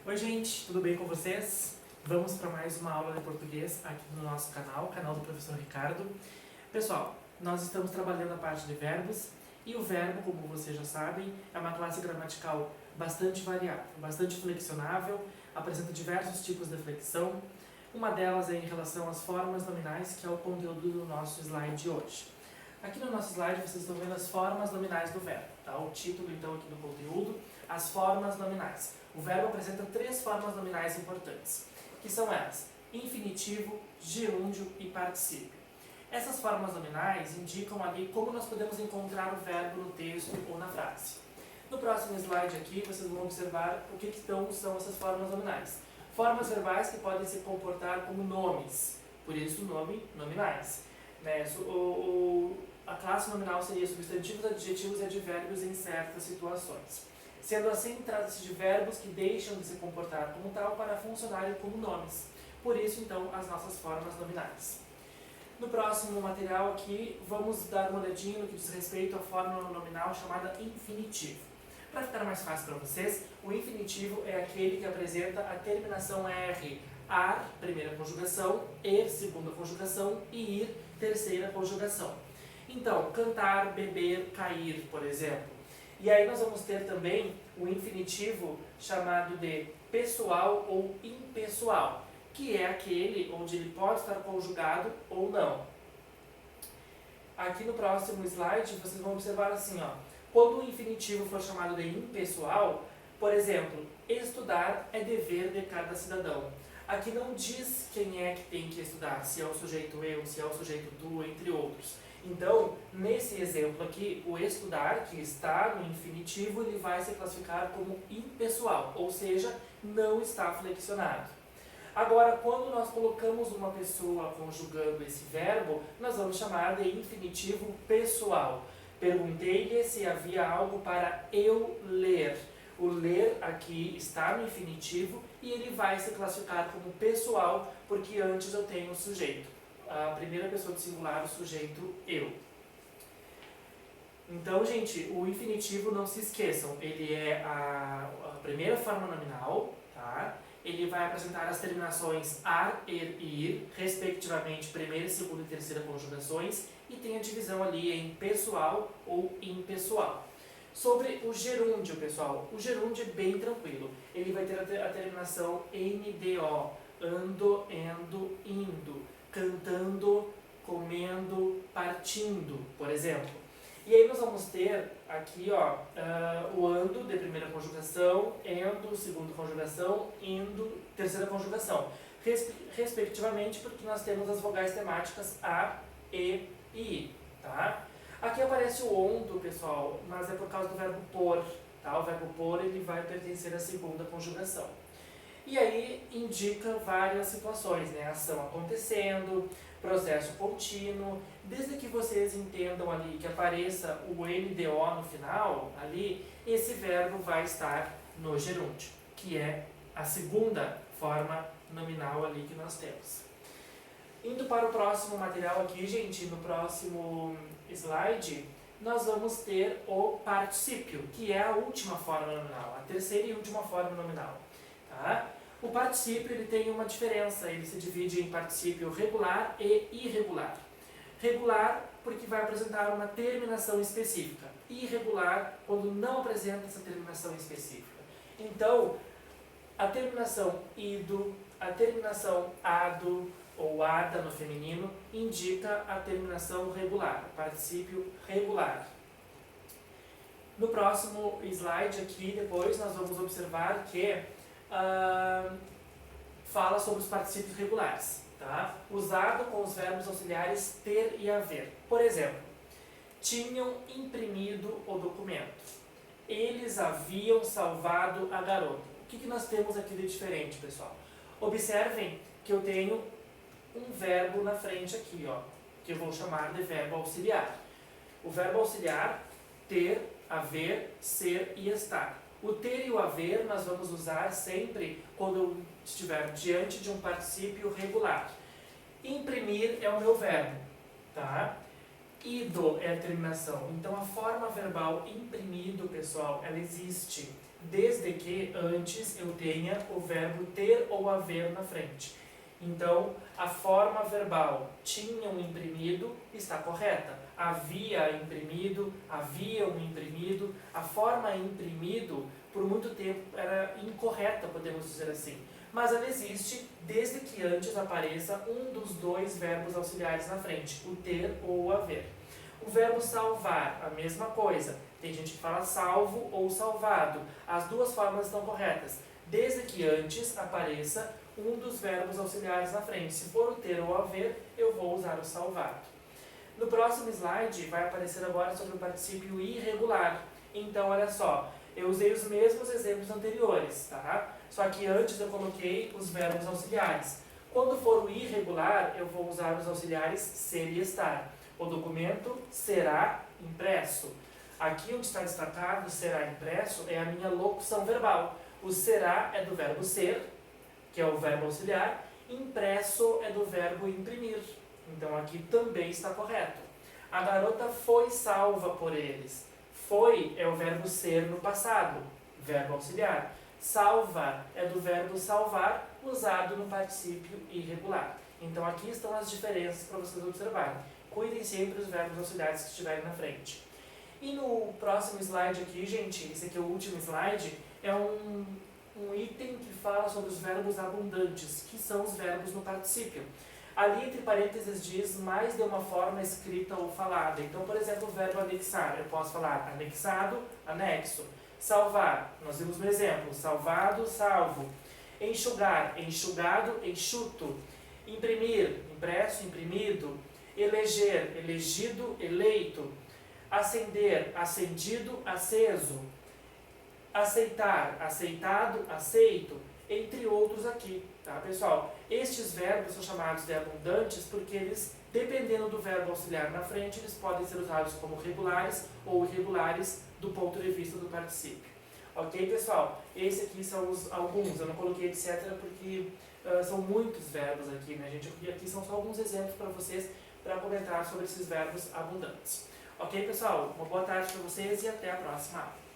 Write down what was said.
Oi gente, tudo bem com vocês? Vamos para mais uma aula de português aqui no nosso canal do professor Ricardo. Pessoal, nós estamos trabalhando a parte de verbos e o verbo, como vocês já sabem, é uma classe gramatical bastante variável, bastante flexionável, apresenta diversos tipos de flexão. Uma delas é em relação às formas nominais, que é o conteúdo do nosso slide de hoje. Aqui no nosso slide vocês estão vendo as formas nominais do verbo, tá? O título então aqui do conteúdo, as formas nominais. O verbo apresenta 3 formas nominais importantes, que são elas: infinitivo, gerúndio e particípio. Essas formas nominais indicam ali como nós podemos encontrar o verbo no texto ou na frase. No próximo slide aqui vocês vão observar o que são essas formas nominais. Formas verbais que podem se comportar como nomes, por isso o nome nominais. A classe nominal seria substantivos, adjetivos e advérbios em certas situações. Sendo assim, trata-se de verbos que deixam de se comportar como tal para funcionarem como nomes. Por isso, então, as nossas formas nominais. No próximo material aqui, vamos dar uma olhadinha no que diz respeito à forma nominal chamada infinitivo. Para ficar mais fácil para vocês, o infinitivo é aquele que apresenta a terminação R, ar, primeira conjugação, er, segunda conjugação e ir, terceira conjugação. Então, cantar, beber, cair, por exemplo. E aí nós vamos ter também o infinitivo chamado de pessoal ou impessoal, que é aquele onde ele pode estar conjugado ou não. Aqui no próximo slide vocês vão observar assim, ó, quando o infinitivo for chamado de impessoal, por exemplo, estudar é dever de cada cidadão. Aqui não diz quem é que tem que estudar, se é o sujeito eu, se é o sujeito tu, entre outros. Então, nesse exemplo aqui, o estudar, que está no infinitivo, ele vai se classificar como impessoal, ou seja, não está flexionado. Agora, quando nós colocamos uma pessoa conjugando esse verbo, nós vamos chamar de infinitivo pessoal. Perguntei-lhe se havia algo para eu ler. O ler aqui está no infinitivo e ele vai se classificar como pessoal, porque antes eu tenho o sujeito. A primeira pessoa do singular, o sujeito eu. Então, gente, o infinitivo, não se esqueçam, ele é a primeira forma nominal, tá? Ele vai apresentar as terminações ar, er e ir, respectivamente, primeira, segunda e terceira conjugações, e tem a divisão ali em pessoal ou impessoal. Sobre o gerúndio, pessoal, o gerúndio é bem tranquilo. Ele vai ter a terminação NDO, ando, endo, indo, cantando, comendo, partindo, por exemplo. E aí nós vamos ter aqui ó, o ando de primeira conjugação, endo, segunda conjugação, indo, terceira conjugação, respectivamente, porque nós temos as vogais temáticas A, E e I. Tá? Aqui aparece o ondo, pessoal, mas é por causa do verbo por. Tá? O verbo por ele vai pertencer à segunda conjugação. E aí indica várias situações, né? Ação acontecendo, processo contínuo. Desde que vocês entendam ali que apareça o NDO no final, ali, esse verbo vai estar no gerúndio, que é a segunda forma nominal ali que nós temos. Indo para o próximo material aqui, gente, no próximo slide, nós vamos ter o particípio, que é a última forma nominal, a terceira e última forma nominal. Tá? O particípio ele tem uma diferença, ele se divide em particípio regular e irregular. Regular porque vai apresentar uma terminação específica, irregular quando não apresenta essa terminação específica. Então, a terminação ido, a terminação ado ou ada no feminino indica a terminação regular, o particípio regular. No próximo slide aqui, depois, nós vamos observar que fala sobre os particípios regulares, tá? Usado com os verbos auxiliares ter e haver. Por exemplo, tinham imprimido o documento. Eles haviam salvado a garota. O que nós temos aqui de diferente, pessoal? Observem que eu tenho um verbo na frente aqui, ó, que eu vou chamar de verbo auxiliar. O verbo auxiliar, ter, haver, ser e estar. O ter e o haver nós vamos usar sempre quando eu estiver diante de um particípio regular. Imprimir é o meu verbo, tá? Ido é a terminação. Então a forma verbal imprimido, pessoal, ela existe. desde que antes eu tenha o verbo ter ou haver na frente. Então, a forma verbal tinham imprimido está correta. Havia imprimido, haviam imprimido. A forma imprimido, por muito tempo, era incorreta, podemos dizer assim. Mas ela existe desde que antes apareça um dos dois verbos auxiliares na frente, o ter ou o haver. O verbo salvar, a mesma coisa. Tem gente que fala salvo ou salvado. As duas formas estão corretas, desde que antes apareça um dos verbos auxiliares na frente. Se for o ter ou haver, eu vou usar o salvado. No próximo slide vai aparecer agora sobre o particípio irregular. Então, olha só, eu usei os mesmos exemplos anteriores, tá? Só que antes eu coloquei os verbos auxiliares. Quando for o irregular, eu vou usar os auxiliares ser e estar. O documento será impresso. Aqui onde está destacado será impresso é a minha locução verbal. O será é do verbo ser, que é o verbo auxiliar. Impresso é do verbo imprimir. Então aqui também está correto. A garota foi salva por eles. Foi é o verbo ser no passado, verbo auxiliar. Salva é do verbo salvar, usado no particípio irregular. Então aqui estão as diferenças para vocês observarem. Cuidem sempre dos verbos auxiliares que estiverem na frente. E no próximo slide aqui, gente, esse aqui é o último slide, é um item que fala sobre os verbos abundantes, que são os verbos no particípio. Ali, entre parênteses, diz mais de uma forma escrita ou falada. Então, por exemplo, o verbo anexar, eu posso falar anexado, anexo. Salvar, nós vimos no exemplo, salvado, salvo. Enxugar, enxugado, enxuto. Imprimir, impresso, imprimido. Eleger, elegido, eleito. Acender, acendido, aceso. Aceitar, aceitado, aceito, entre outros aqui, tá, pessoal? Estes verbos são chamados de abundantes porque eles, dependendo do verbo auxiliar na frente, eles podem ser usados como regulares ou irregulares do ponto de vista do particípio. Ok, pessoal? Esses aqui são alguns, eu não coloquei etc porque são muitos verbos aqui, né, gente? E aqui são só alguns exemplos para vocês, para comentar sobre esses verbos abundantes. Ok, pessoal? Uma boa tarde para vocês e até a próxima aula.